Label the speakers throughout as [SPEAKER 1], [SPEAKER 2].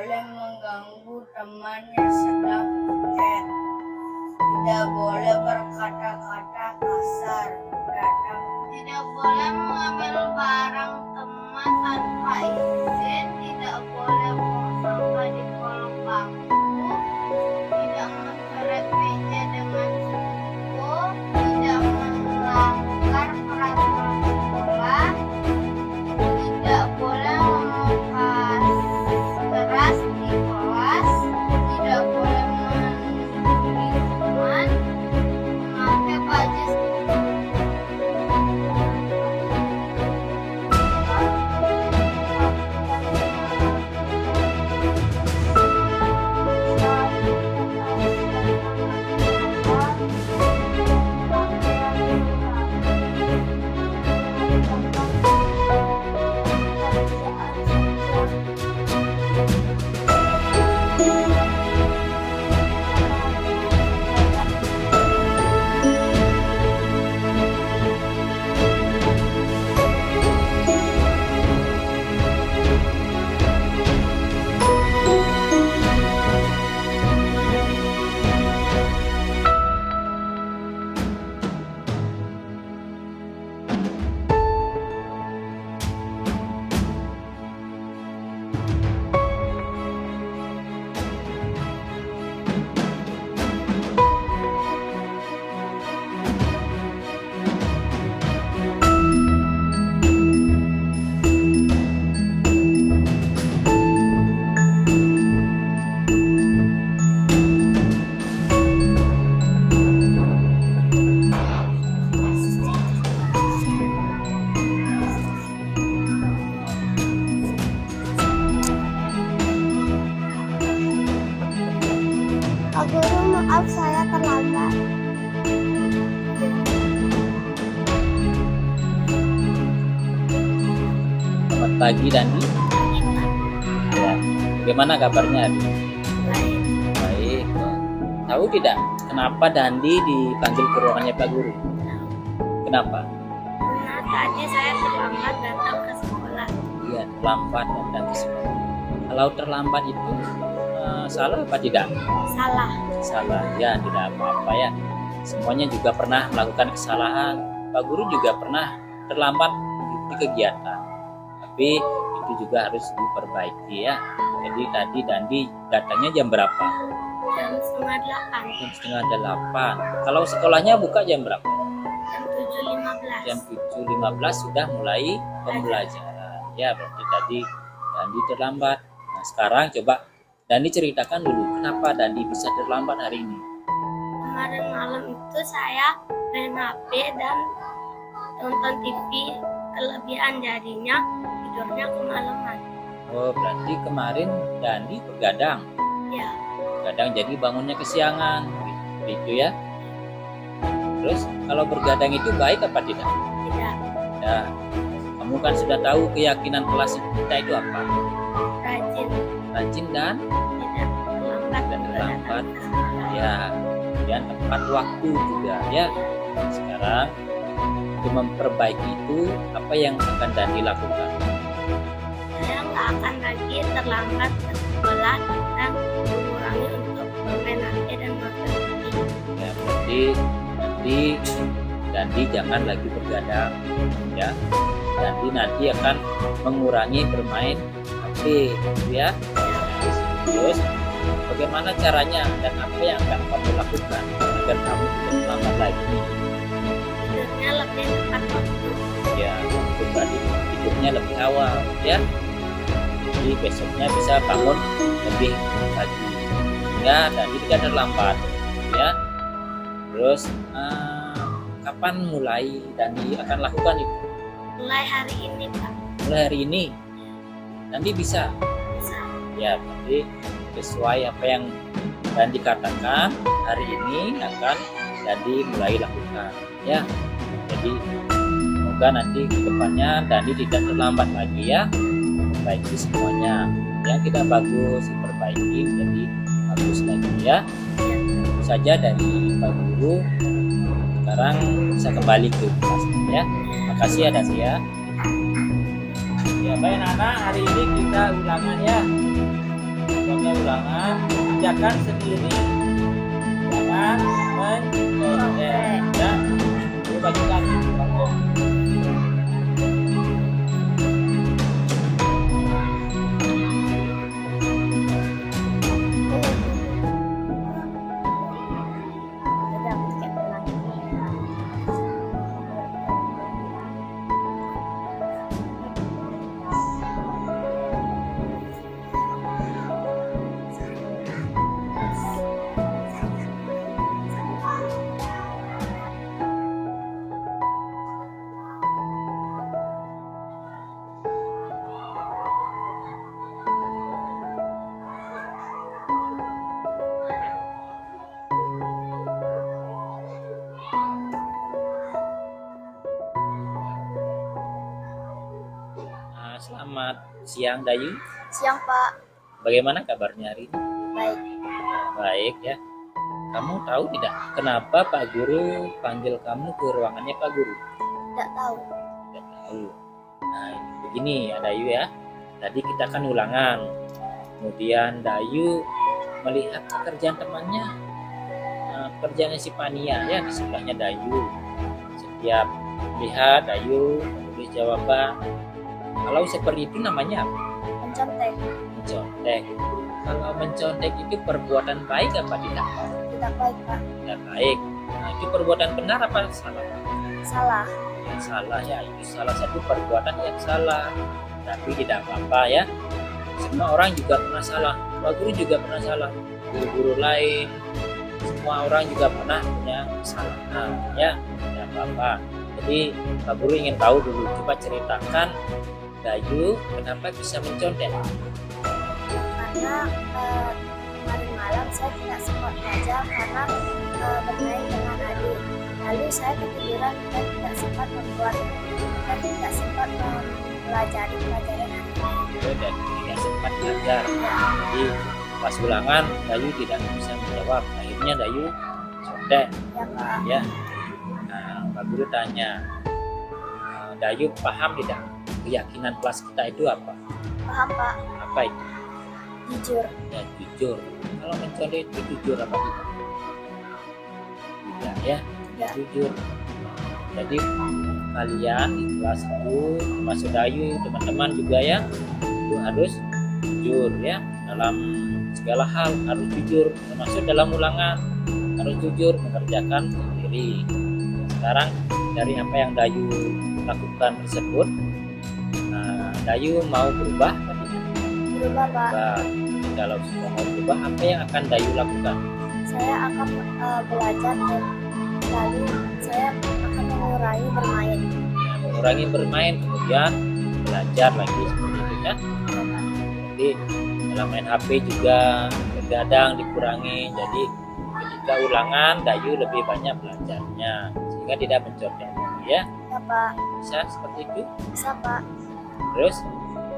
[SPEAKER 1] boleh mengganggu teman yang sedang chat. Tidak boleh berkata-kata kasar. Tidak boleh mengambil barang teman tanpa izin. Tidak boleh buang sampah di kolong bangku. Tidak mencoret meja dengan siku. Tidak melanggar peraturan sekolah. Tidak boleh ngomong keras di kelas. Tidak boleh mengguli teman. Memakai baju Pak Guru, maaf saya terlambat.
[SPEAKER 2] Selamat pagi Dandi. Ya, bagaimana kabarnya hari ini?
[SPEAKER 1] Baik.
[SPEAKER 2] Baik. Tahu tidak kenapa Dandi dipanggil ke ruangannya Pak Guru? Kenapa?
[SPEAKER 1] Nah, tadi saya terlambat datang ke sekolah.
[SPEAKER 2] Iya, terlambat datang ke sekolah. Kalau terlambat itu salah apa tidak?
[SPEAKER 1] Salah.
[SPEAKER 2] Salah, ya tidak apa-apa ya. Semuanya juga pernah melakukan kesalahan. Pak Guru juga pernah terlambat di kegiatan. Tapi itu juga harus diperbaiki ya. Jadi tadi Dandi datangnya jam berapa?
[SPEAKER 1] Jam 7:30.
[SPEAKER 2] Jam 7:30. Kalau sekolahnya buka jam berapa?
[SPEAKER 1] Jam 7:15.
[SPEAKER 2] Jam 7:15 sudah mulai pembelajaran. Ya, berarti tadi Dandi terlambat. Nah, sekarang coba Dandi ceritakan dulu kenapa Dandi bisa terlambat hari ini.
[SPEAKER 1] Kemarin malam itu saya main HP dan nonton TV, kelebihan jadinya tidurnya kemalaman.
[SPEAKER 2] Oh, berarti kemarin Dandi begadang.
[SPEAKER 1] Ya,
[SPEAKER 2] Begadang jadi bangunnya kesiangan. Gitu ya. Terus kalau bergadang itu baik apa tidak?
[SPEAKER 1] tidak
[SPEAKER 2] Ya, kamu kan sudah tahu keyakinan kelas kita itu apa?
[SPEAKER 1] rajin,
[SPEAKER 2] Rajin dan
[SPEAKER 1] tidak terlambat
[SPEAKER 2] Dan
[SPEAKER 1] juga
[SPEAKER 2] terlambat.
[SPEAKER 1] datang ke sekolah.
[SPEAKER 2] ya, kemudian tepat waktu juga ya. Sekarang untuk memperbaiki itu apa yang akan Dandi lakukan?
[SPEAKER 1] Saya nggak akan lagi terlambat ke sekolah dan mengurangi untuk bermain HP dan nonton TV.
[SPEAKER 2] Ya, berarti nanti Dandi jangan lagi bergadang ya. Dandi nanti akan mengurangi bermain HP ya. Terus bagaimana caranya dan apa yang akan kamu lakukan agar kamu tidak terlambat lagi?
[SPEAKER 1] Tidurnya lebih tepat waktu.
[SPEAKER 2] Ya, untuk tadi tidurnya lebih awal ya. Jadi besoknya bisa bangun lebih pagi ya, dan tidak terlambat ya. Terus kapan mulai Dandi akan lakukan itu?
[SPEAKER 1] Mulai hari ini, Pak.
[SPEAKER 2] Mulai hari ini Dandi bisa
[SPEAKER 1] Bisa.
[SPEAKER 2] ya, berarti sesuai apa yang Dandi katakan hari ini akan Dandi mulai lakukan ya. Jadi semoga nanti ke depannya Dandi tidak terlambat lagi ya. Perbaiki semuanya yang tidak bagus diperbaiki jadi bagus lagi ya. Itu saja dari Pak Guru. Sekarang bisa kembali ke kelasnya ya. Makasih ya Dasi ya. Ya baik anak-anak, hari ini kita ulangan ya. Oke, ulangan. Kerjakan sendiri. Jangan mencontek. Ya. Ini bagi kaki. Oke.
[SPEAKER 1] Udah aku cek lagi.
[SPEAKER 2] Selamat siang Dayu.
[SPEAKER 1] Siang Pak.
[SPEAKER 2] Bagaimana kabarnya hari ini?
[SPEAKER 1] Baik.
[SPEAKER 2] Baik ya. Kamu tahu tidak kenapa Pak Guru panggil kamu ke ruangannya Pak Guru?
[SPEAKER 1] Tidak tahu.
[SPEAKER 2] Tidak tahu. Nah, begini ya Dayu ya. Tadi kita kan ulangan. Kemudian Dayu melihat pekerjaan temannya, pekerjaannya si Pania ya di sebelahnya Dayu. Setiap lihat Dayu menulis jawaban. Kalau seperti itu namanya apa?
[SPEAKER 1] Mencontek.
[SPEAKER 2] Mencontek. Kalau mencontek itu perbuatan baik apa tidak?
[SPEAKER 1] Tidak baik Pak.
[SPEAKER 2] Tidak baik. Nah, itu perbuatan benar apa salah?
[SPEAKER 1] Salah.
[SPEAKER 2] Yang salah ya, itu salah satu perbuatan yang salah. Tapi tidak apa-apa ya. Semua orang juga pernah salah. Pak Guru juga pernah salah. Guru-guru lain, semua orang juga pernah punya kesalahan ya. Tidak apa-apa. Jadi Pak Guru ingin tahu dulu. Coba ceritakan Dayu kenapa bisa mencontek?
[SPEAKER 1] Karena kemarin malam saya tidak sempat belajar karena bermain dengan adik. Lalu saya ketiduran dan tidak sempat tidak sempat mempelajari pelajaran adik.
[SPEAKER 2] Dan tidak sempat belajar. Jadi pas ulangan Dayu tidak bisa menjawab. Akhirnya Dayu contek.
[SPEAKER 1] Ya Pak.
[SPEAKER 2] Ya. Nah, Pak Guru tanya, Dayu paham tidak keyakinan kelas kita itu apa?
[SPEAKER 1] Paham Pak.
[SPEAKER 2] Apa itu?
[SPEAKER 1] Jujur.
[SPEAKER 2] Ya jujur. Kalau mencontek itu jujur apa tidak? Tidak ya.
[SPEAKER 1] Tidak.
[SPEAKER 2] Jujur. Jadi kalian di kelas itu termasuk Dayu, teman-teman juga ya, itu harus jujur ya dalam segala hal, harus jujur termasuk dalam ulangan, harus jujur mengerjakan sendiri. Sekarang dari apa yang Dayu lakukan tersebut, Dayu mau berubah apa tidak?
[SPEAKER 1] Berubah Pak.
[SPEAKER 2] Nah, kalau sudah mau berubah, apa yang akan Dayu lakukan?
[SPEAKER 1] Saya akan belajar dan lalu saya akan mengurangi bermain.
[SPEAKER 2] Ya, mengurangi bermain, kemudian belajar lagi seperti itu kan? Jadi dalam main HP juga begadang dikurangi. Jadi ketika ulangan Dayu lebih banyak belajarnya sehingga tidak mencontek ya.
[SPEAKER 1] Ya Pak.
[SPEAKER 2] Bisa seperti itu.
[SPEAKER 1] Bisa Pak.
[SPEAKER 2] Terus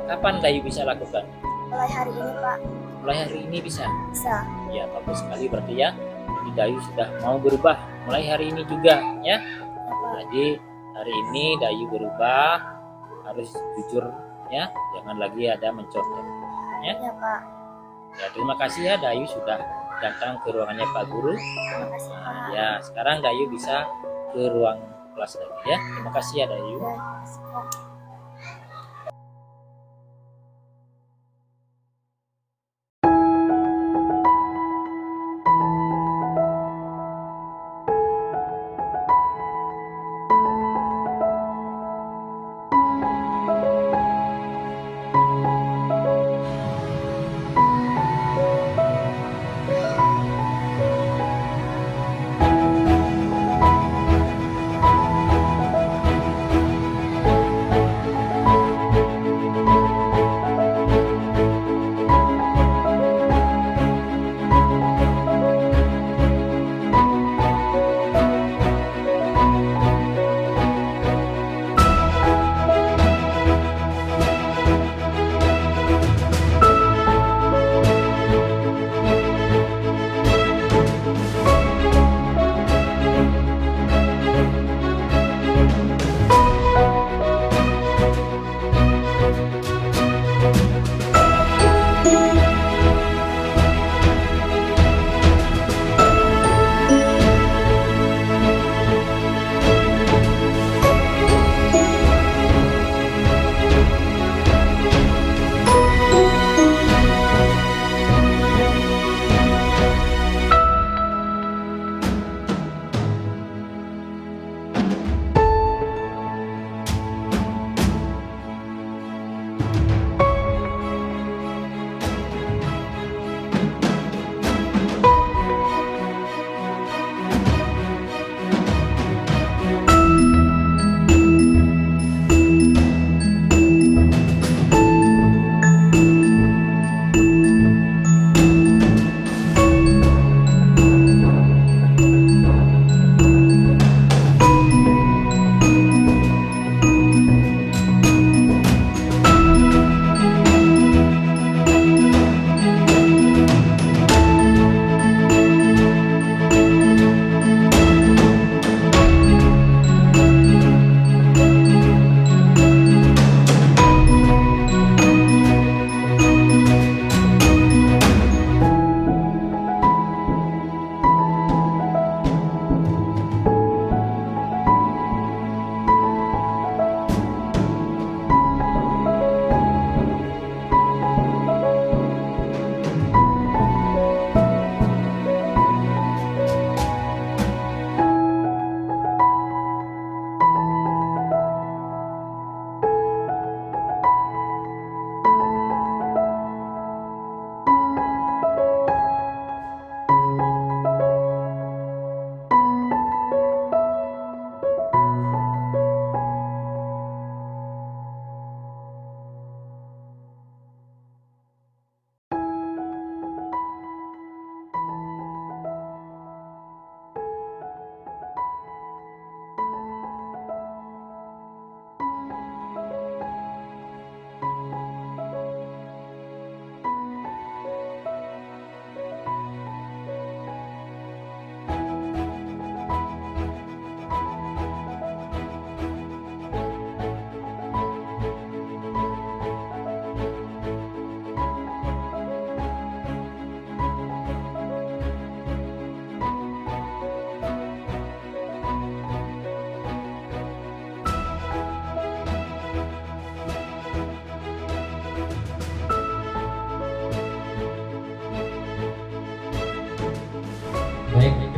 [SPEAKER 2] kapan Dayu bisa lakukan?
[SPEAKER 1] Mulai hari ini Pak.
[SPEAKER 2] Mulai hari ini bisa.
[SPEAKER 1] Bisa.
[SPEAKER 2] Ya bagus sekali berarti ya. Jadi Dayu sudah mau berubah mulai hari ini juga ya.
[SPEAKER 1] Ya Pak.
[SPEAKER 2] Jadi hari ini Dayu berubah, harus jujur ya, jangan lagi ada mencontek ya.
[SPEAKER 1] Ya Pak.
[SPEAKER 2] Ya terima kasih ya Dayu sudah datang ke ruangannya Pak Guru.
[SPEAKER 1] Terima kasih Pak.
[SPEAKER 2] Nah, ya sekarang Dayu bisa ke ruang kelas lagi ya. Terima kasih ya Dayu.
[SPEAKER 1] Ya, terima kasih Pak.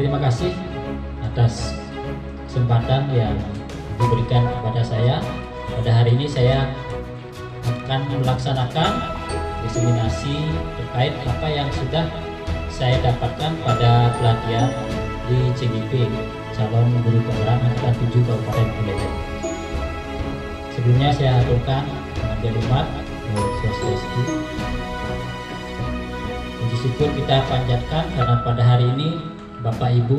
[SPEAKER 3] terima kasih atas kesempatan yang diberikan kepada saya. Pada hari ini saya akan melaksanakan diseminasi terkait apa yang sudah saya dapatkan pada pelatihan di CGP, calon guru penggerak angkatan 7 Kabupaten Buleleng. Sebelumnya saya aturkan Mandilumat, Swastiastu. Puji syukur kita panjatkan karena pada hari ini Bapak Ibu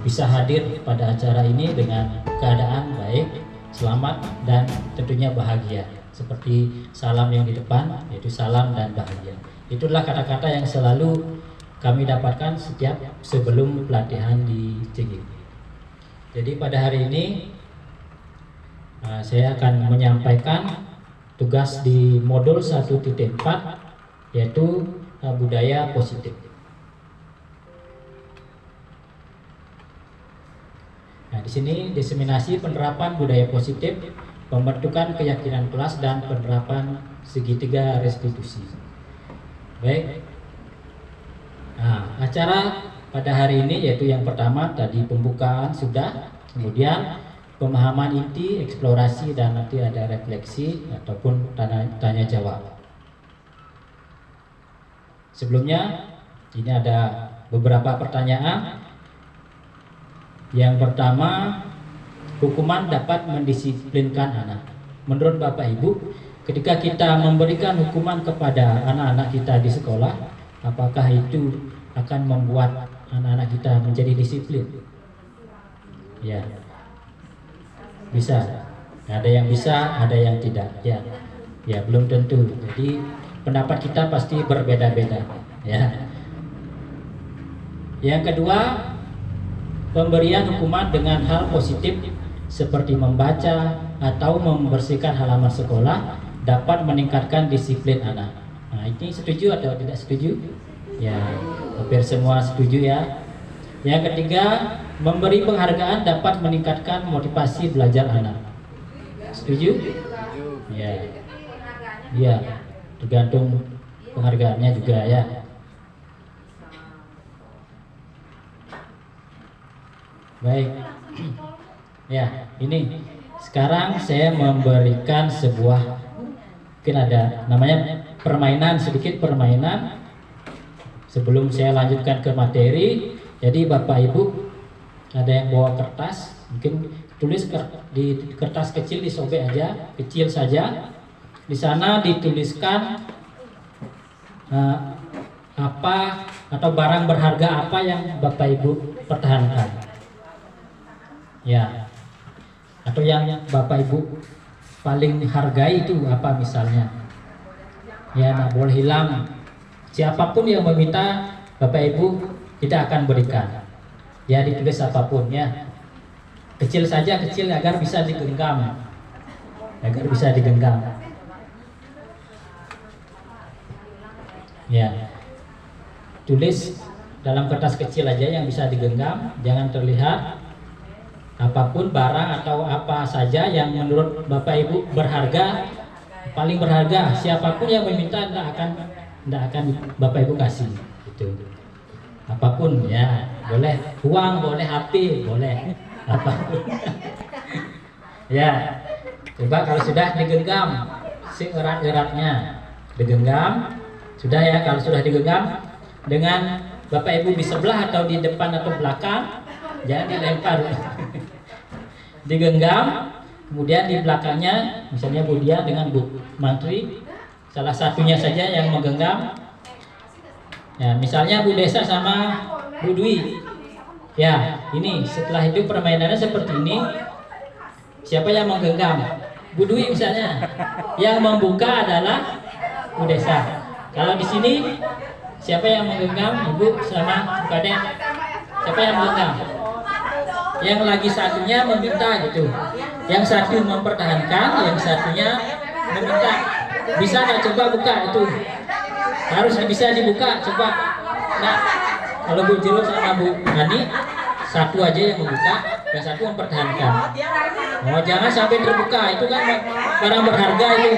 [SPEAKER 3] bisa hadir pada acara ini dengan keadaan baik, selamat, dan tentunya bahagia. Seperti salam yang di depan, yaitu salam dan bahagia. Itulah kata-kata yang selalu kami dapatkan setiap sebelum pelatihan di CGP. Jadi pada hari ini saya akan menyampaikan tugas di modul 1.4, yaitu budaya positif. Nah, di sini diseminasi penerapan budaya positif, pembentukan keyakinan kelas, dan penerapan segitiga restitusi. Baik. Nah, acara pada hari ini yaitu yang pertama tadi pembukaan sudah, kemudian pemahaman inti, eksplorasi, dan nanti ada refleksi ataupun tanya jawab. Sebelumnya ini ada beberapa pertanyaan. Yang pertama, hukuman dapat mendisiplinkan anak. Menurut Bapak Ibu, ketika kita memberikan hukuman kepada anak-anak kita di sekolah, apakah itu akan membuat anak-anak kita menjadi disiplin? Ya, bisa. Ada yang bisa, ada yang tidak. Ya, belum tentu. Jadi pendapat kita pasti berbeda-beda. Ya. Yang kedua, pemberian hukuman dengan hal positif seperti membaca atau membersihkan halaman sekolah dapat meningkatkan disiplin anak. Nah, ini setuju atau tidak setuju? Ya, hampir semua setuju ya. Yang ketiga, memberi penghargaan dapat meningkatkan motivasi belajar anak. Setuju? Ya. Ya, tergantung penghargaannya juga ya. Baik. Ya, ini sekarang saya memberikan sebuah, mungkin ada namanya permainan, sedikit permainan sebelum saya lanjutkan ke materi. Jadi Bapak Ibu ada yang bawa kertas, mungkin tulis di kertas kecil, disobek aja, kecil saja. Di sana dituliskan apa atau barang berharga apa yang Bapak Ibu pertahankan. Ya, atau yang Bapak Ibu paling hargai itu apa misalnya? Ya, nggak boleh hilang. Siapapun yang meminta, Bapak Ibu kita akan berikan. Ya, ditulis apapun ya. Kecil saja, kecil agar bisa digenggam. Agar bisa digenggam. Ya. Tulis dalam kertas kecil aja yang bisa digenggam, jangan terlihat. Apapun barang atau apa saja yang menurut Bapak Ibu berharga, paling berharga, siapapun yang meminta tidak akan Bapak Ibu kasih. Gitu. Apapun ya, boleh uang, boleh HP, boleh apapun. Ya, coba kalau sudah digenggam, seerat-eratnya digenggam, sudah ya. Kalau sudah digenggam, dengan Bapak Ibu di sebelah atau di depan atau belakang, jangan dilempar. Digenggam, kemudian di belakangnya misalnya Bu Dia dengan Bu Mantri, salah satunya saja yang menggenggam. Ya, misalnya Bu Desa sama Bu Dwi. Ya, ini setelah itu permainannya seperti ini. Siapa yang menggenggam? Bu Dwi misalnya. Yang membuka adalah Bu Desa. Kalau di sini siapa yang menggenggam? Ibu sama Bu Kadek. Siapa yang menggenggam? Yang lagi satunya meminta gitu. Yang satu mempertahankan, yang satunya meminta. Bisa nggak coba buka itu? Harus bisa dibuka, coba. Nah, kalau Bu Jilo sama Bu Hani, satu aja yang membuka, yang satu mempertahankan. Oh, jangan sampai terbuka, itu kan barang berharga itu.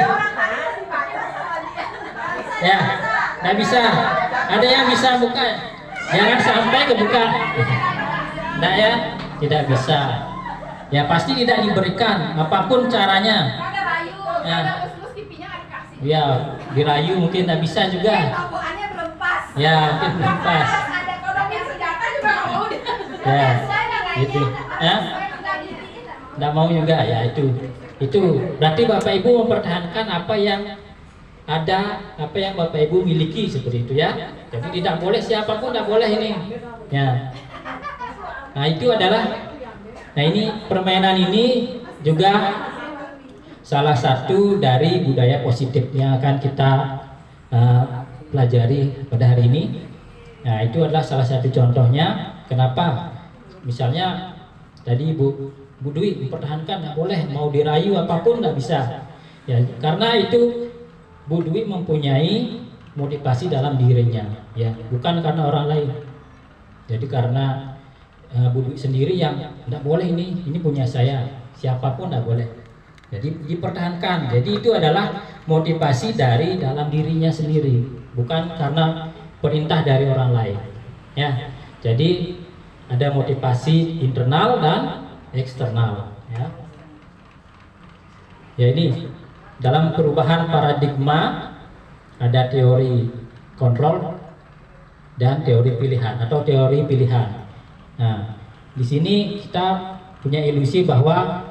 [SPEAKER 3] Ya, nggak bisa. Ada yang bisa buka, jangan sampai kebuka. Tidak ya, tidak bisa. Ya pasti tidak diberikan apapun caranya.
[SPEAKER 4] Ada rayu,
[SPEAKER 3] Ya.
[SPEAKER 4] ada lus-lus pipinya nggak dikasih.
[SPEAKER 3] Ya dirayu mungkin tidak bisa juga.
[SPEAKER 4] Tokoannya belum pas.
[SPEAKER 3] Ya mungkin belum pas.
[SPEAKER 4] Ada kodok yang senjata juga nggak mau dia.
[SPEAKER 3] Ya,
[SPEAKER 4] Saya nggak
[SPEAKER 3] gitu. Ya,
[SPEAKER 4] saya nggak diitiin.
[SPEAKER 3] tidak mau juga ya itu. Itu berarti Bapak Ibu mempertahankan apa yang ada, apa yang Bapak Ibu miliki seperti itu ya. Jadi tidak boleh siapapun tidak boleh ini. Ya. Nah itu adalah, nah ini permainan ini juga salah satu dari budaya positif yang akan kita pelajari pada hari ini. Nah itu adalah salah satu contohnya. Kenapa? Misalnya tadi Bu Dwi mempertahankan tidak boleh, mau dirayu apapun tidak bisa. Ya karena itu Bu Dwi mempunyai motivasi dalam dirinya, ya bukan karena orang lain. Jadi karena Bu Dwi sendiri yang tidak boleh ini punya saya, siapapun tidak boleh. Jadi dipertahankan. Jadi itu adalah motivasi dari dalam dirinya sendiri, bukan karena perintah dari orang lain. Ya, jadi ada motivasi internal dan eksternal. Ya, ya ini dalam perubahan paradigma ada teori kontrol dan teori pilihan atau teori pilihan. Nah, di sini kita punya ilusi bahwa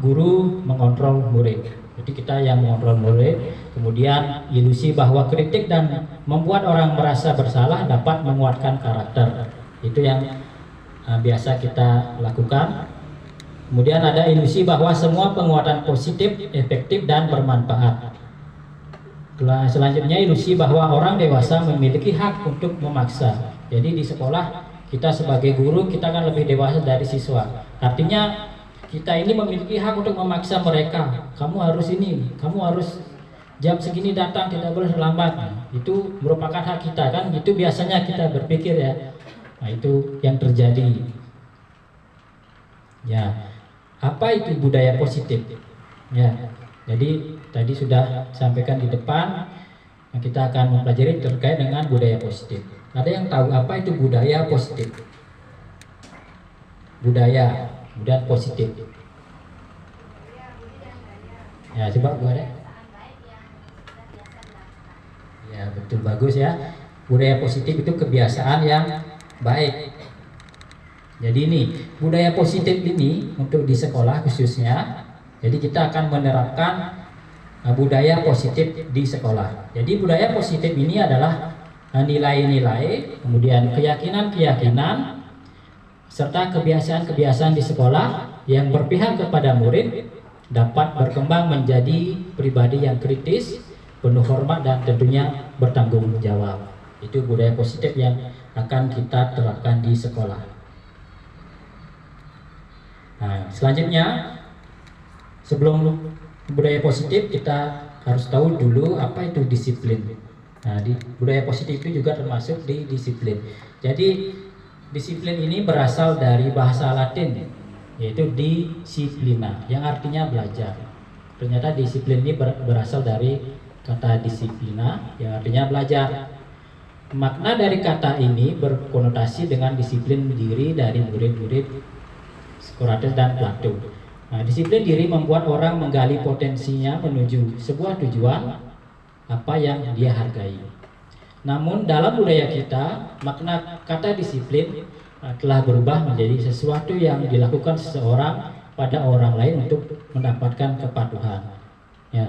[SPEAKER 3] guru mengontrol murid. Jadi kita yang mengontrol murid. Kemudian ilusi bahwa kritik dan membuat orang merasa bersalah dapat menguatkan karakter. Itu yang biasa kita lakukan. Kemudian ada ilusi bahwa semua penguatan positif, efektif dan bermanfaat. Selanjutnya ilusi bahwa orang dewasa memiliki hak untuk memaksa. Jadi di sekolah kita sebagai guru kita kan lebih dewasa dari siswa. Artinya kita ini memiliki hak untuk memaksa mereka. Kamu harus ini, kamu harus jam segini datang, tidak boleh terlambat. Nah, itu merupakan hak kita kan? Itu biasanya kita berpikir ya. Nah itu yang terjadi. Ya, apa itu budaya positif? Ya, jadi tadi sudah sampaikan di depan. Nah, kita akan mempelajari terkait dengan budaya positif. Ada yang tahu apa itu budaya positif? Budaya positif. Ya, coba Bu Ade. Ya, betul, bagus ya. Budaya positif itu kebiasaan yang baik. Jadi ini budaya positif ini untuk di sekolah khususnya. Jadi kita akan menerapkan budaya positif di sekolah. Jadi budaya positif ini adalah nilai-nilai, kemudian keyakinan-keyakinan, serta kebiasaan-kebiasaan di sekolah yang berpihak kepada murid dapat berkembang menjadi pribadi yang kritis, penuh hormat dan tentunya bertanggung jawab. Itu budaya positif yang akan kita terapkan di sekolah. Nah, selanjutnya sebelum budaya positif kita harus tahu dulu apa itu disiplin. Nah, di budaya positif itu juga termasuk di disiplin. Jadi disiplin ini berasal dari bahasa Latin, yaitu disiplina, yang artinya belajar. Ternyata disiplin ini berasal dari kata disiplina, yang artinya belajar. Makna dari kata ini berkonotasi dengan disiplin diri dari murid-murid Socrates dan Plato. Nah, disiplin diri membuat orang menggali potensinya menuju sebuah tujuan apa yang dia hargai. Namun dalam budaya kita, makna kata disiplin telah berubah menjadi sesuatu yang dilakukan seseorang pada orang lain untuk mendapatkan kepatuhan. Ya.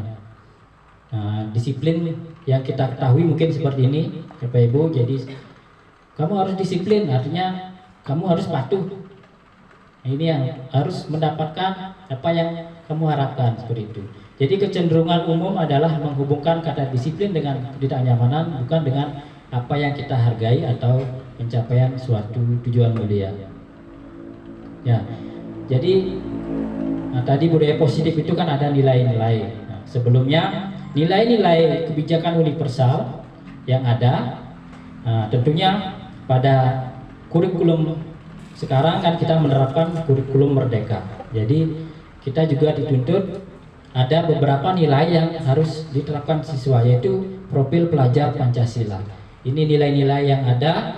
[SPEAKER 3] Nah, disiplin yang kita ketahui mungkin seperti ini, Bapak Ibu. Jadi kamu harus disiplin, artinya kamu harus patuh. Nah, ini yang harus mendapatkan apa yang kamu harapkan seperti itu. Jadi kecenderungan umum adalah menghubungkan kata disiplin dengan ketidaknyamanan, bukan dengan apa yang kita hargai atau pencapaian suatu tujuan mulia. Ya, jadi tadi budaya positif itu kan ada nilai-nilai. Nah, sebelumnya nilai-nilai kebijakan universal yang ada, tentunya pada kurikulum sekarang kan kita menerapkan kurikulum merdeka. Jadi kita juga dituntut ada beberapa nilai yang harus diterapkan siswa, yaitu profil pelajar Pancasila. Ini nilai-nilai yang ada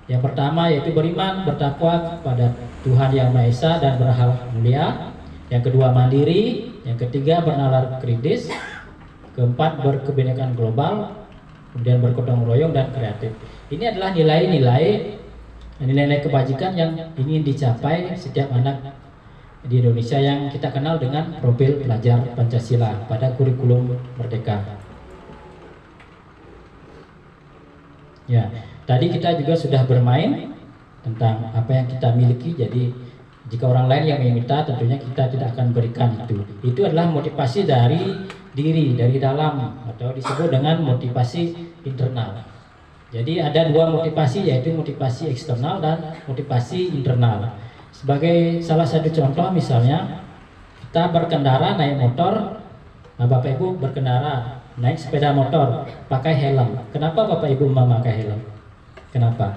[SPEAKER 3] Yang pertama yaitu beriman, bertakwa kepada Tuhan Yang Maha Esa dan berakhlak mulia. Yang kedua mandiri, yang ketiga bernalar kritis, keempat berkebinekaan global, kemudian bergotong royong dan kreatif. Ini adalah nilai-nilai kebajikan yang ingin dicapai setiap anak di Indonesia yang kita kenal dengan profil pelajar Pancasila pada kurikulum Merdeka. Ya, tadi kita juga sudah bermain tentang apa yang kita miliki. Jadi jika orang lain yang meminta, tentunya kita tidak akan berikan itu. Itu adalah motivasi dari diri, dari dalam, atau disebut dengan motivasi internal. Jadi ada dua motivasi, yaitu motivasi eksternal dan motivasi internal. Sebagai salah satu contoh, misalnya kita berkendara naik motor, Bapak Ibu berkendara naik sepeda motor pakai helm. Kenapa Bapak Ibu memakai helm? Kenapa?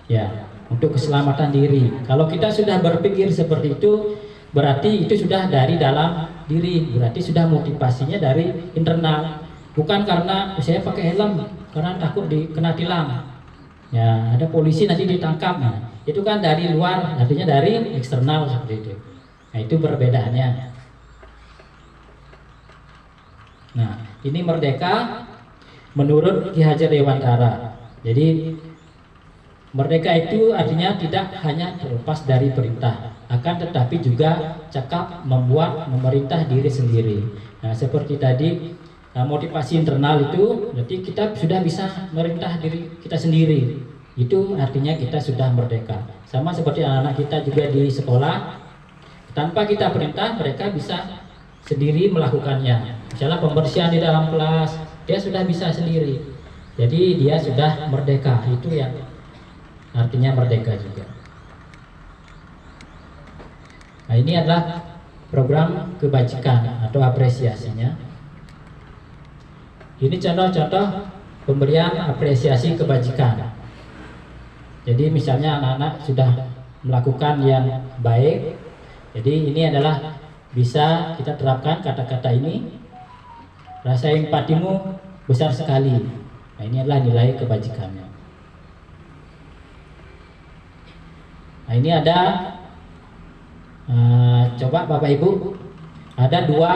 [SPEAKER 3] Ya, untuk keselamatan diri. Kalau kita sudah berpikir seperti itu, berarti itu sudah dari dalam diri, berarti sudah motivasinya dari internal. Bukan karena saya pakai helm karena takut kena tilang. Ya, ada polisi nanti ditangkap. Nah, itu kan dari luar, artinya dari eksternal seperti itu. Nah, itu perbedaannya. Nah, ini merdeka menurut Ki Hajar Dewantara. Jadi merdeka itu artinya tidak hanya terlepas dari perintah, akan tetapi juga cakap membuat memerintah diri sendiri. Nah, seperti tadi motivasi internal itu berarti kita sudah bisa merintah diri kita sendiri. Itu artinya kita sudah merdeka. Sama seperti anak-anak kita juga di sekolah, tanpa kita perintah mereka bisa sendiri melakukannya. Misalnya pembersihan di dalam kelas, dia sudah bisa sendiri. Jadi dia sudah merdeka. Itu yang artinya merdeka juga. Nah, ini adalah program kebajikan atau apresiasinya. Ini contoh-contoh pemberian apresiasi kebajikan. Jadi misalnya anak-anak sudah melakukan yang baik, jadi ini adalah bisa kita terapkan kata-kata ini. Rasa empatimu besar sekali. Nah, ini adalah nilai kebajikannya. Nah, ini ada coba Bapak Ibu, ada dua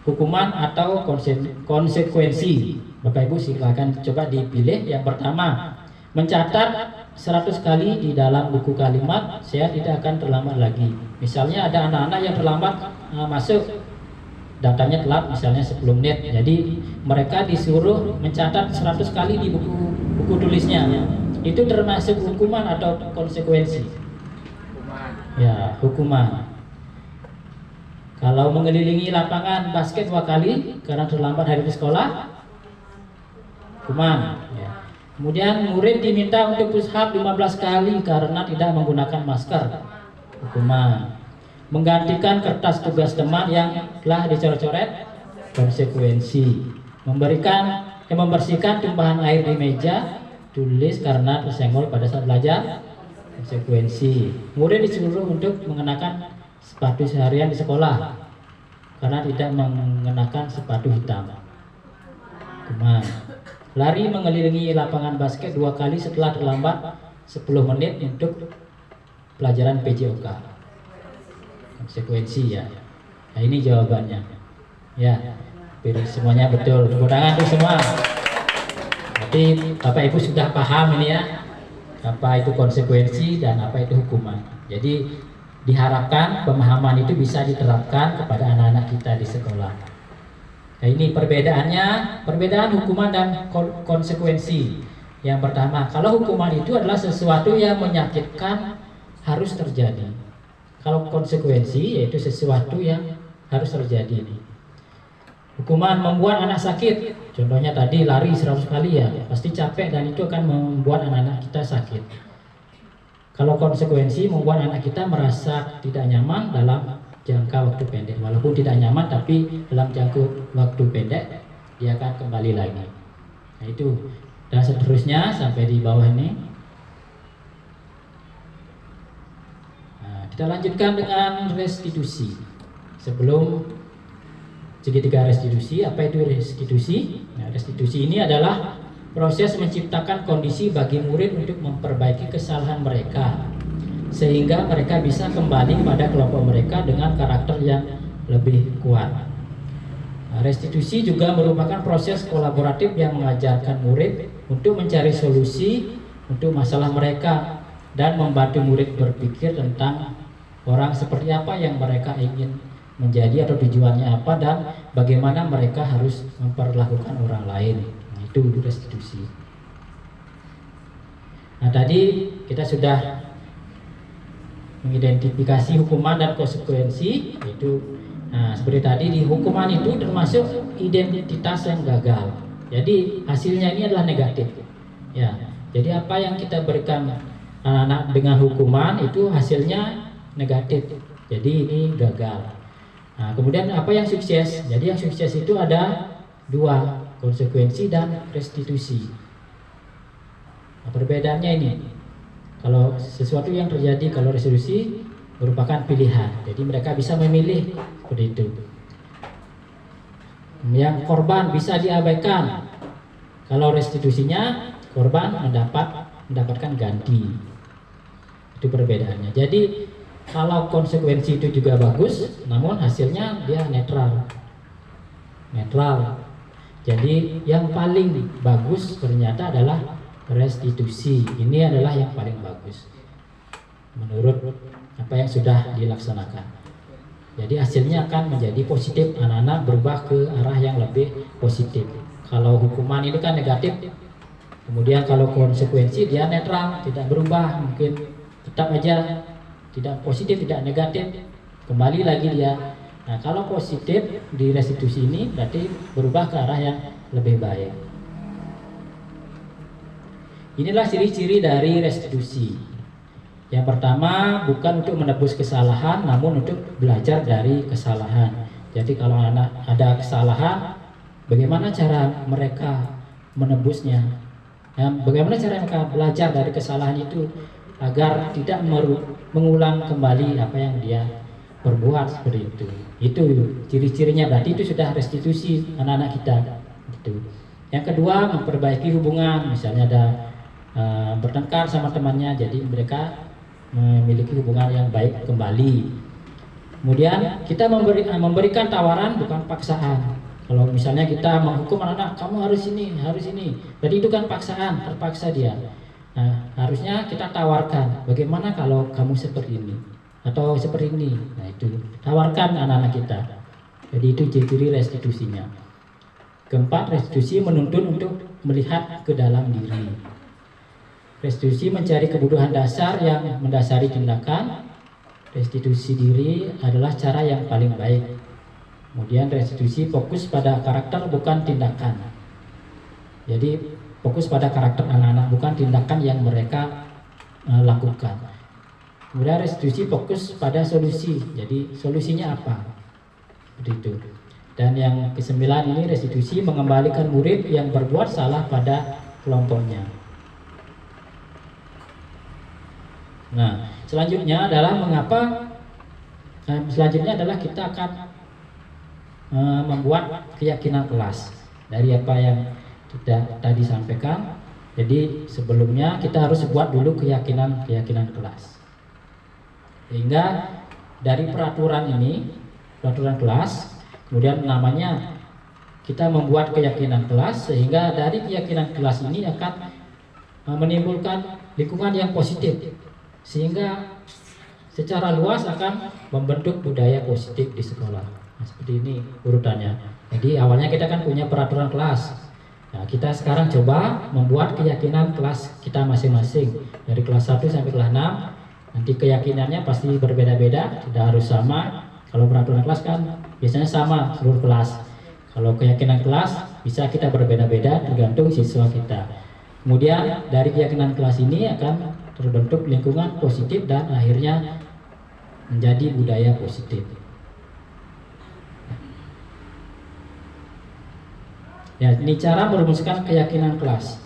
[SPEAKER 3] hukuman atau konsekuensi. Bapak Ibu silakan coba dipilih. Yang pertama, mencatat 100 kali di dalam buku kalimat saya tidak akan terlambat lagi. Misalnya ada anak-anak yang terlambat masuk, datanya telat misalnya 10 menit. Jadi mereka disuruh mencatat 100 kali di buku tulisnya. Itu termasuk hukuman atau konsekuensi? Hukuman. Ya, hukuman. Kalau mengelilingi lapangan basket 2 kali karena terlambat hari di sekolah, hukuman. Ya. Kemudian murid diminta untuk push up 15 kali karena tidak menggunakan masker, hukuman. Menggantikan kertas tugas teman yang telah dicoret-coret, konsekuensi. Membersihkan tumpahan air di meja tulis karena tersenggol pada saat belajar, konsekuensi. Murid disuruh untuk mengenakan sepatu seharian di sekolah karena tidak mengenakan sepatu hitam, hukuman. Lari mengelilingi lapangan basket 2 kali setelah terlambat 10 menit untuk pelajaran PJOK, konsekuensi ya. Nah, ini jawabannya. Ya, semuanya betul. Tepuk tangan untuk semua. Berarti Bapak Ibu sudah paham ini ya, apa itu konsekuensi dan apa itu hukuman. Jadi diharapkan pemahaman itu bisa diterapkan kepada anak-anak kita di sekolah. Nah, ini perbedaannya, perbedaan hukuman dan konsekuensi. Yang pertama, kalau hukuman itu adalah sesuatu yang menyakitkan harus terjadi. Kalau konsekuensi yaitu sesuatu yang harus terjadi. Hukuman membuat anak sakit, contohnya tadi lari 100 kali ya, pasti capek dan itu akan membuat anak-anak kita sakit. Kalau konsekuensi membuat anak kita merasa tidak nyaman dalam jangka waktu pendek, walaupun tidak nyaman tapi dalam jangka waktu pendek dia akan kembali lagi. Nah, itu dan seterusnya sampai di bawah ini. Nah, kita lanjutkan dengan restitusi. Sebelum segitiga restitusi, apa itu restitusi? Nah, restitusi ini adalah proses menciptakan kondisi bagi murid untuk memperbaiki kesalahan mereka, sehingga mereka bisa kembali pada kelompok mereka dengan karakter yang lebih kuat. Restitusi juga merupakan proses kolaboratif yang mengajarkan murid untuk mencari solusi untuk masalah mereka dan membantu murid berpikir tentang orang seperti apa yang mereka ingin menjadi atau tujuannya apa dan bagaimana mereka harus memperlakukan orang lain. Nah, itu restitusi. Nah, tadi kita sudah mengidentifikasi hukuman dan konsekuensi, yaitu seperti tadi di hukuman itu termasuk identitas yang gagal. Jadi hasilnya ini adalah negatif. Ya, jadi apa yang kita berikan anak-anak dengan hukuman itu hasilnya negatif. Jadi ini gagal. Nah, kemudian apa yang sukses? Jadi yang sukses itu ada dua, konsekuensi dan restitusi. Nah, perbedaannya ini, kalau sesuatu yang terjadi, kalau restitusi merupakan pilihan, jadi mereka bisa memilih seperti itu. Yang korban bisa diabaikan, kalau restitusinya korban mendapatkan ganti. Itu perbedaannya. Jadi kalau konsekuensi itu juga bagus, namun hasilnya dia netral. Jadi yang paling bagus ternyata adalah restitusi. Ini adalah yang paling bagus menurut apa yang sudah dilaksanakan. Jadi hasilnya akan menjadi positif, anak-anak berubah ke arah yang lebih positif. Kalau hukuman ini kan negatif, kemudian kalau konsekuensi dia netral, tidak berubah, mungkin tetap aja tidak positif, tidak negatif, kembali lagi dia. Nah, kalau positif di restitusi ini berarti berubah ke arah yang lebih baik. Inilah ciri-ciri dari restitusi. Yang pertama, bukan untuk menebus kesalahan, namun untuk belajar dari kesalahan. Jadi kalau anak ada kesalahan, bagaimana cara mereka menebusnya? Bagaimana cara mereka belajar dari kesalahan itu agar tidak mengulang kembali apa yang dia perbuat seperti itu. Itu ciri-cirinya, berarti itu sudah restitusi anak-anak kita. Gitu. Yang kedua, memperbaiki hubungan. Misalnya ada bertengkar sama temannya, jadi mereka memiliki hubungan yang baik kembali. Kemudian kita memberikan tawaran, bukan paksaan. Kalau misalnya kita menghukum anak-anak, kamu harus ini, jadi itu kan paksaan, terpaksa dia. Nah, harusnya kita tawarkan, bagaimana kalau kamu seperti ini atau seperti ini. Nah, itu tawarkan anak-anak kita. Jadi itu ciri restitusinya. Keempat, restitusi menuntun untuk melihat ke dalam diri. Restitusi mencari kebutuhan dasar yang mendasari tindakan. Restitusi diri adalah cara yang paling baik. Kemudian restitusi fokus pada karakter bukan tindakan. Jadi fokus pada karakter anak-anak bukan tindakan yang mereka lakukan. Kemudian restitusi fokus pada solusi. Jadi solusinya apa? Begitu. Dan yang kesembilan ini restitusi mengembalikan murid yang berbuat salah pada kelompoknya. Nah, selanjutnya adalah kita akan membuat keyakinan kelas dari apa yang sudah tadi sampaikan. Jadi sebelumnya kita harus buat dulu keyakinan kelas. Sehingga dari peraturan kelas, kemudian namanya kita membuat keyakinan kelas, sehingga dari keyakinan kelas ini akan menimbulkan lingkungan yang positif, sehingga secara luas akan membentuk budaya positif di sekolah. Nah, seperti ini urutannya. Jadi awalnya kita kan punya peraturan kelas. Nah, kita sekarang coba membuat keyakinan kelas kita masing-masing dari kelas 1 sampai kelas 6. Nanti keyakinannya pasti berbeda-beda, tidak harus sama. Kalau peraturan kelas kan biasanya sama seluruh kelas. Kalau keyakinan kelas bisa kita berbeda-beda tergantung siswa kita. Kemudian dari keyakinan kelas ini akan terbentuk lingkungan positif dan akhirnya menjadi budaya positif. Ya, ini cara merumuskan keyakinan kelas.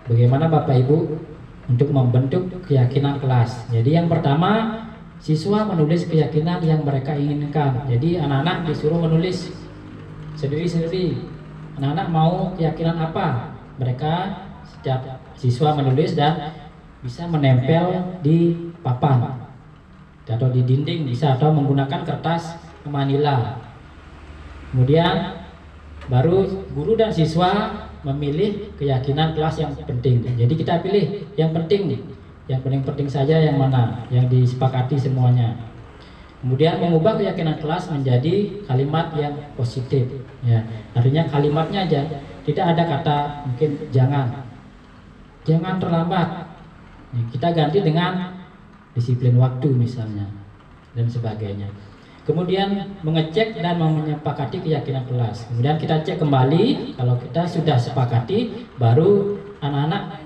[SPEAKER 3] Bagaimana Bapak Ibu untuk membentuk keyakinan kelas? Jadi yang pertama, siswa menulis keyakinan yang mereka inginkan. Jadi anak-anak disuruh menulis sendiri-sendiri. Anak-anak mau keyakinan apa? mereka setiap siswa menulis dan bisa menempel di papan atau di dinding bisa, atau menggunakan kertas manila. Kemudian baru guru dan siswa memilih keyakinan kelas yang penting. Jadi kita pilih yang penting saja, yang mana yang disepakati semuanya. Kemudian mengubah keyakinan kelas menjadi kalimat yang positif. Ya, artinya kalimatnya aja tidak ada kata mungkin jangan terlambat. Kita ganti dengan disiplin waktu misalnya dan sebagainya. Kemudian mengecek dan menyepakati keyakinan kelas. Kemudian kita cek kembali, kalau kita sudah sepakati, baru anak-anak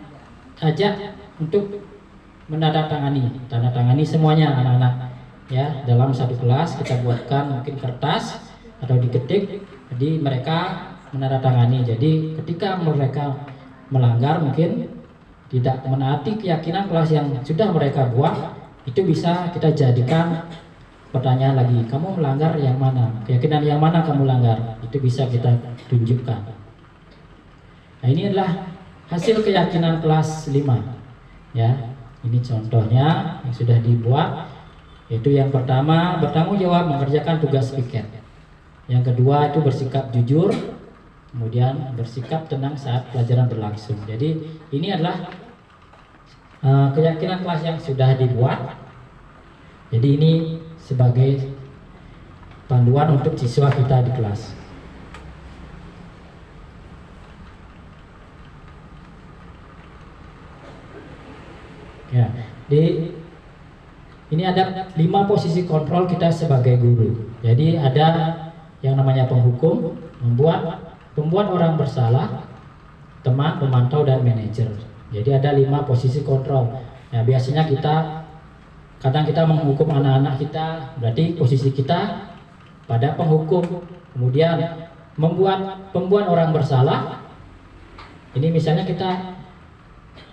[SPEAKER 3] ajak untuk tanda tangani semuanya anak-anak. Ya, dalam satu kelas kita buatkan mungkin kertas atau diketik, jadi mereka menandatangani. Jadi ketika mereka melanggar mungkin tidak menaati keyakinan kelas yang sudah mereka buat, itu bisa kita jadikan pertanyaan lagi, kamu melanggar yang mana, keyakinan yang mana kamu langgar, itu bisa kita tunjukkan. Nah, ini adalah hasil keyakinan kelas 5 ya. Ini contohnya yang sudah dibuat, yaitu yang pertama bertanggung jawab mengerjakan tugas piket, yang kedua itu bersikap jujur, kemudian bersikap tenang saat pelajaran berlangsung. Jadi ini adalah keyakinan kelas yang sudah dibuat. Jadi ini sebagai panduan untuk siswa kita di kelas. Ya, ini ada 5 posisi kontrol kita sebagai guru. Jadi ada yang namanya penghukum, pembuat orang bersalah, teman, pemantau, dan manajer. Jadi ada 5 posisi kontrol. Nah, biasanya kadang kita menghukum anak-anak kita, berarti posisi kita pada penghukum. Kemudian pembuat orang bersalah. Ini misalnya kita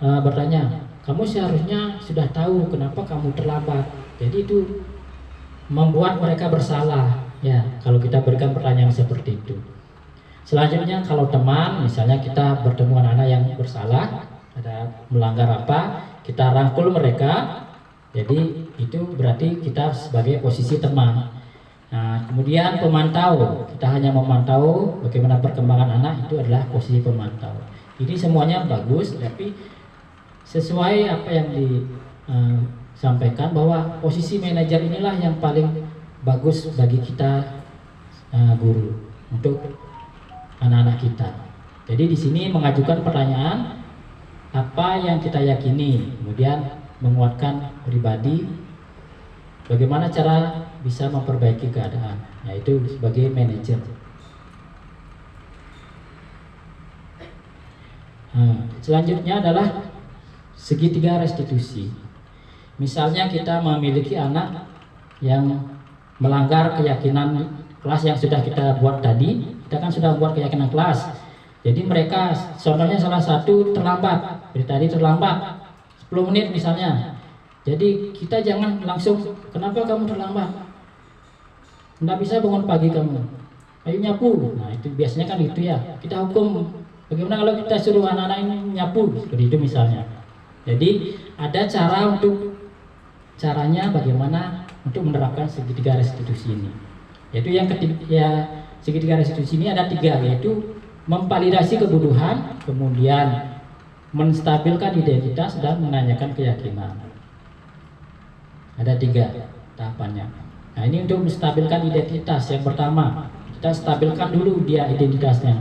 [SPEAKER 3] bertanya, kamu seharusnya sudah tahu kenapa kamu terlambat. Jadi itu membuat mereka bersalah. Ya, kalau kita berikan pertanyaan seperti itu. Selanjutnya kalau teman, misalnya kita bertemu anak-anak yang bersalah, ada melanggar apa, kita rangkul mereka. Jadi itu berarti kita sebagai posisi teman. Nah, kemudian pemantau, kita hanya memantau bagaimana perkembangan anak, itu adalah posisi pemantau. Ini semuanya bagus, tapi sesuai apa yang disampaikan bahwa posisi manajer inilah yang paling bagus bagi kita guru untuk anak-anak kita. Jadi di sini mengajukan pertanyaan apa yang kita yakini, kemudian menguatkan pribadi, bagaimana cara bisa memperbaiki keadaan, yaitu sebagai manajer. Selanjutnya adalah segitiga restitusi. Misalnya kita memiliki anak yang melanggar keyakinan kelas yang sudah kita buat tadi, kita kan sudah buat keyakinan kelas. Jadi mereka, contohnya salah satu terlambat, dari tadi terlambat 10 menit misalnya. Jadi kita jangan langsung, kenapa kamu terlambat? Nggak bisa bangun pagi kamu, ayo nyapu. Nah itu biasanya kan itu ya, kita hukum. Bagaimana kalau kita suruh anak-anak ini nyapu, seperti itu misalnya. Jadi ada caranya bagaimana untuk menerapkan segitiga restitusi ini. Yaitu yang ketiga, ya, segitiga restitusi ini ada 3, yaitu memvalidasi kebutuhan, kemudian menstabilkan identitas, dan menanyakan keyakinan. Ada 3 tahapannya. Nah ini untuk menstabilkan identitas. Yang pertama, kita stabilkan dulu dia identitasnya.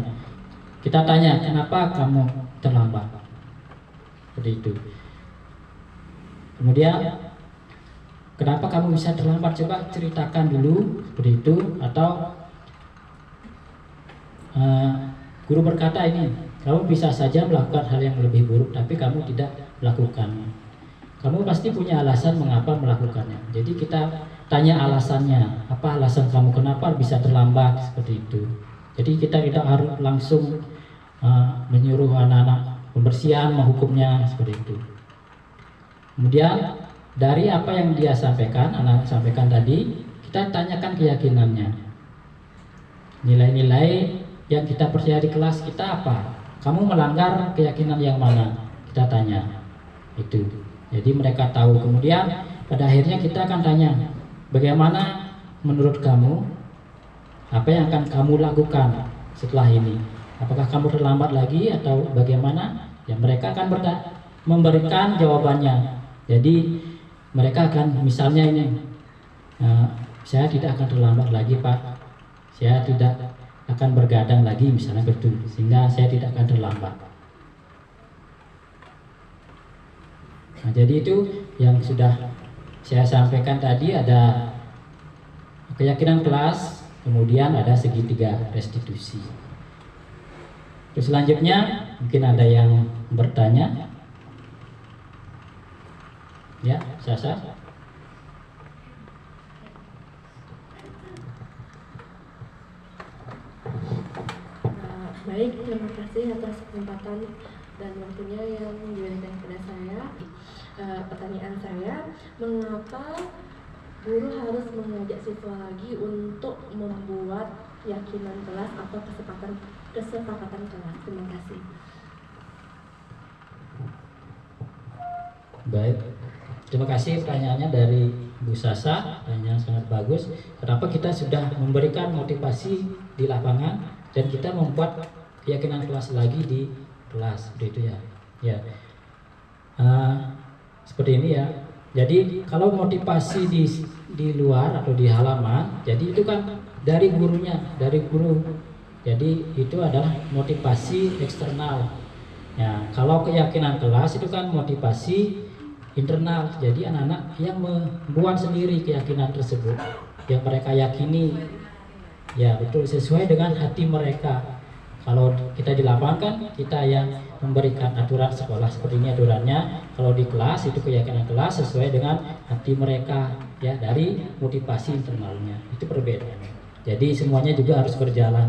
[SPEAKER 3] Kita tanya, kenapa kamu terlambat? Seperti itu. Kemudian, kenapa kamu bisa terlambat? Coba ceritakan dulu, seperti itu. Atau guru berkata ini, kamu bisa saja melakukan hal yang lebih buruk, tapi kamu tidak melakukannya. Kamu pasti punya alasan mengapa melakukannya. Jadi kita tanya alasannya, apa alasan kamu kenapa bisa terlambat, seperti itu. Jadi kita tidak harus langsung menyuruh anak-anak pembersihan, menghukumnya, seperti itu. Kemudian dari apa yang dia sampaikan, anak sampaikan tadi, kita tanyakan keyakinannya. Nilai-nilai yang kita percaya di kelas kita apa? kamu melanggar keyakinan yang mana? Kita tanya itu. Jadi mereka tahu. Kemudian pada akhirnya kita akan tanya, bagaimana menurut kamu, apa yang akan kamu lakukan setelah ini? Apakah kamu terlambat lagi atau bagaimana? Ya mereka akan memberikan jawabannya. Jadi mereka akan misalnya ini, saya tidak akan terlambat lagi Pak, saya tidak akan bergadang lagi misalnya betul, sehingga saya tidak akan terlambat. Nah, jadi itu yang sudah saya sampaikan tadi, ada keyakinan kelas, kemudian ada segitiga restitusi. Terus selanjutnya mungkin ada yang bertanya. Ya, Sasa.
[SPEAKER 5] Baik, terima kasih atas kesempatan dan waktunya yang diberikan kepada saya. Pertanyaan saya, mengapa guru harus mengajak siswa lagi untuk membuat keyakinan kelas atau kesepakatan kelas? Terima kasih.
[SPEAKER 3] Baik, terima kasih pertanyaannya dari Bu Sasa, pertanyaan sangat bagus. Kenapa kita sudah memberikan motivasi di lapangan dan kita membuat keyakinan kelas lagi di kelas, seperti itu ya. Ya, seperti ini ya. Jadi kalau motivasi di luar atau di halaman, jadi itu kan dari gurunya, dari guru. Jadi itu adalah motivasi eksternal. Ya, kalau keyakinan kelas itu kan motivasi internal. Jadi anak-anak yang membuat sendiri keyakinan tersebut, yang mereka yakini, ya betul sesuai dengan hati mereka. Kalau kita di lapangan kan kita yang memberikan aturan sekolah seperti ini aturannya. Kalau di kelas itu keyakinan kelas sesuai dengan hati mereka, ya dari motivasi internalnya. Itu perbedaannya. Jadi semuanya juga harus berjalan.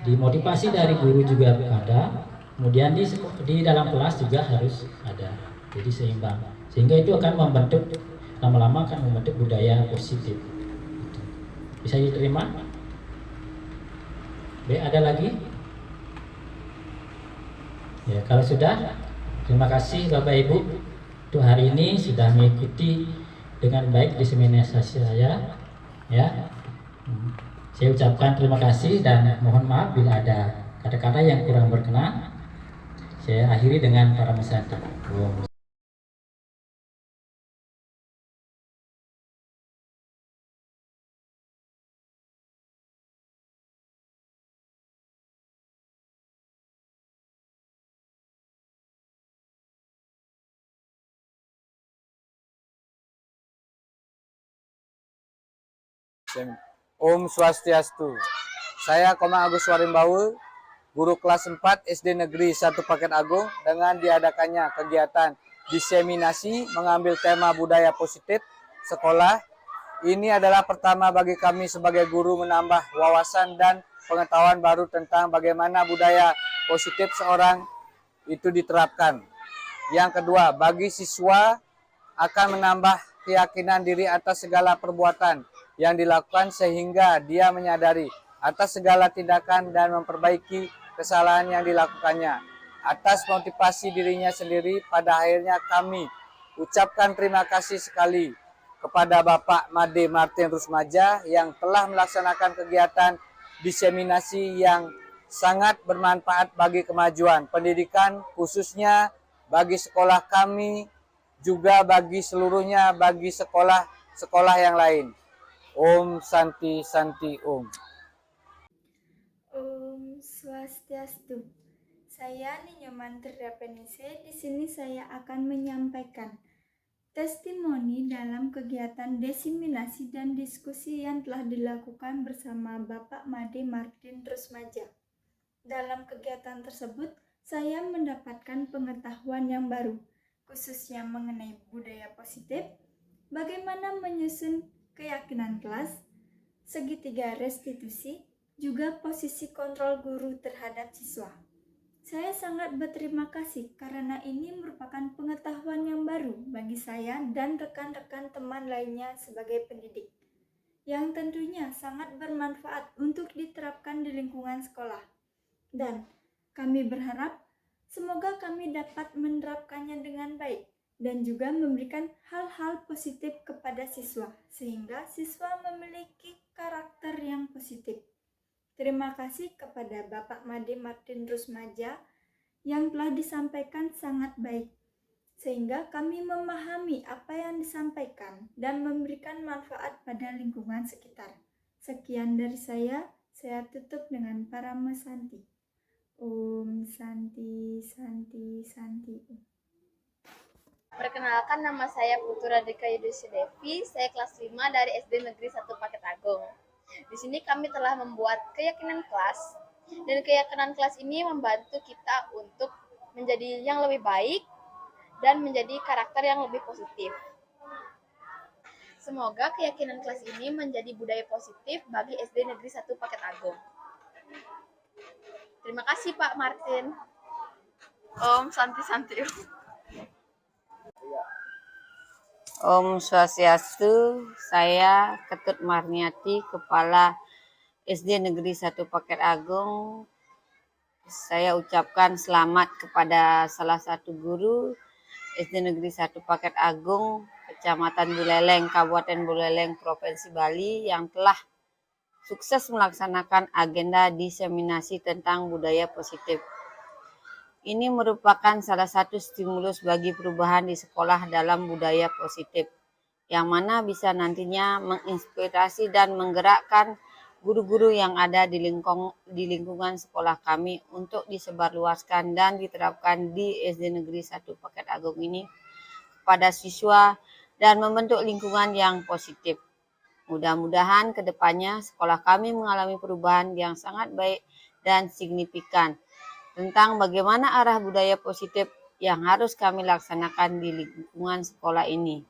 [SPEAKER 3] Di motivasi dari guru juga ada, kemudian di dalam kelas juga harus ada. Jadi seimbang. Sehingga itu akan membentuk, lama-lama akan membentuk budaya positif. Bisa diterima? B, ada lagi? Ya, kalau sudah, terima kasih Bapak Ibu untuk hari ini sudah mengikuti dengan baik diseminasi saya. Ya, saya ucapkan terima kasih dan mohon maaf bila ada kata-kata yang kurang berkenan. Saya akhiri dengan para peserta.
[SPEAKER 6] Om Swastiastu. Saya Koma Agus Warimbawu, guru kelas 4 SD Negeri 1 Paket Agung, dengan diadakannya kegiatan diseminasi mengambil tema budaya positif sekolah. Ini adalah pertama bagi kami sebagai guru menambah wawasan dan pengetahuan baru tentang bagaimana budaya positif seorang itu diterapkan. Yang kedua, bagi siswa akan menambah keyakinan diri atas segala perbuatan yang dilakukan sehingga dia menyadari atas segala tindakan dan memperbaiki kesalahan yang dilakukannya. Atas motivasi dirinya sendiri, pada akhirnya kami ucapkan terima kasih sekali kepada Bapak Made Martin Rusmaja yang telah melaksanakan kegiatan diseminasi yang sangat bermanfaat bagi kemajuan pendidikan, khususnya bagi sekolah kami, juga bagi seluruhnya, bagi sekolah-sekolah yang lain. Om Santi Santi Om.
[SPEAKER 7] Om Swastiastu. Saya Ninyoman Tridapenise. Di sini saya akan menyampaikan testimoni dalam kegiatan diseminasi dan diskusi yang telah dilakukan bersama Bapak Made Martin Rusmaja. Dalam kegiatan tersebut, saya mendapatkan pengetahuan yang baru, khususnya mengenai budaya positif, bagaimana menyusun keyakinan kelas, segitiga restitusi, juga posisi kontrol guru terhadap siswa. Saya sangat berterima kasih karena ini merupakan pengetahuan yang baru bagi saya dan rekan-rekan teman lainnya sebagai pendidik, yang tentunya sangat bermanfaat untuk diterapkan di lingkungan sekolah. Dan kami berharap Semoga kami dapat menerapkannya dengan baik dan juga memberikan hal-hal positif kepada siswa, sehingga siswa memiliki karakter yang positif. Terima kasih kepada Bapak Made Martin Rusmaja yang telah disampaikan sangat baik, sehingga kami memahami apa yang disampaikan dan memberikan manfaat pada lingkungan sekitar. Sekian dari saya tutup dengan Parama Santi. Om Santi, Santi, Santi.
[SPEAKER 8] Perkenalkan, nama saya Putu Radika Yudhistira Devi, saya kelas 5 dari SD Negeri 1 Paket Agung. Di sini kami telah membuat keyakinan kelas, dan keyakinan kelas ini membantu kita untuk menjadi yang lebih baik dan menjadi karakter yang lebih positif. Semoga keyakinan kelas ini menjadi budaya positif bagi SD Negeri 1 Paket Agung. Terima kasih Pak Martin. Om Santi Santi.
[SPEAKER 9] Om Swastiastu, saya Ketut Marniati, Kepala SD Negeri 1 Paket Agung. Saya ucapkan selamat kepada salah satu guru SD Negeri 1 Paket Agung, Kecamatan Buleleng, Kabupaten Buleleng, Provinsi Bali, yang telah sukses melaksanakan agenda diseminasi tentang budaya positif. Ini merupakan salah satu stimulus bagi perubahan di sekolah dalam budaya positif, yang mana bisa nantinya menginspirasi dan menggerakkan guru-guru yang ada di lingkungan sekolah kami untuk disebarluaskan dan diterapkan di SD Negeri 1 Paket Agung ini kepada siswa dan membentuk lingkungan yang positif. Mudah-mudahan ke depannya sekolah kami mengalami perubahan yang sangat baik dan signifikan tentang bagaimana arah budaya positif yang harus kami laksanakan di lingkungan sekolah ini.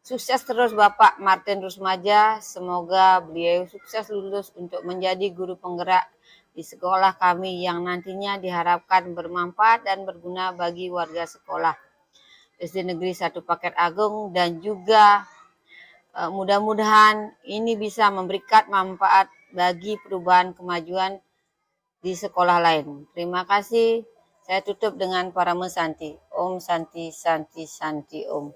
[SPEAKER 9] Sukses terus Bapak Martin Rusmaja, semoga beliau sukses lulus untuk menjadi guru penggerak di sekolah kami yang nantinya diharapkan bermanfaat dan berguna bagi warga sekolah SD Negeri 1 Paket Agung, dan juga mudah-mudahan ini bisa memberikan manfaat bagi perubahan kemajuan di sekolah lain. Terima kasih. Saya tutup dengan Parama Santi. Om Santi, Santi, Santi, Om.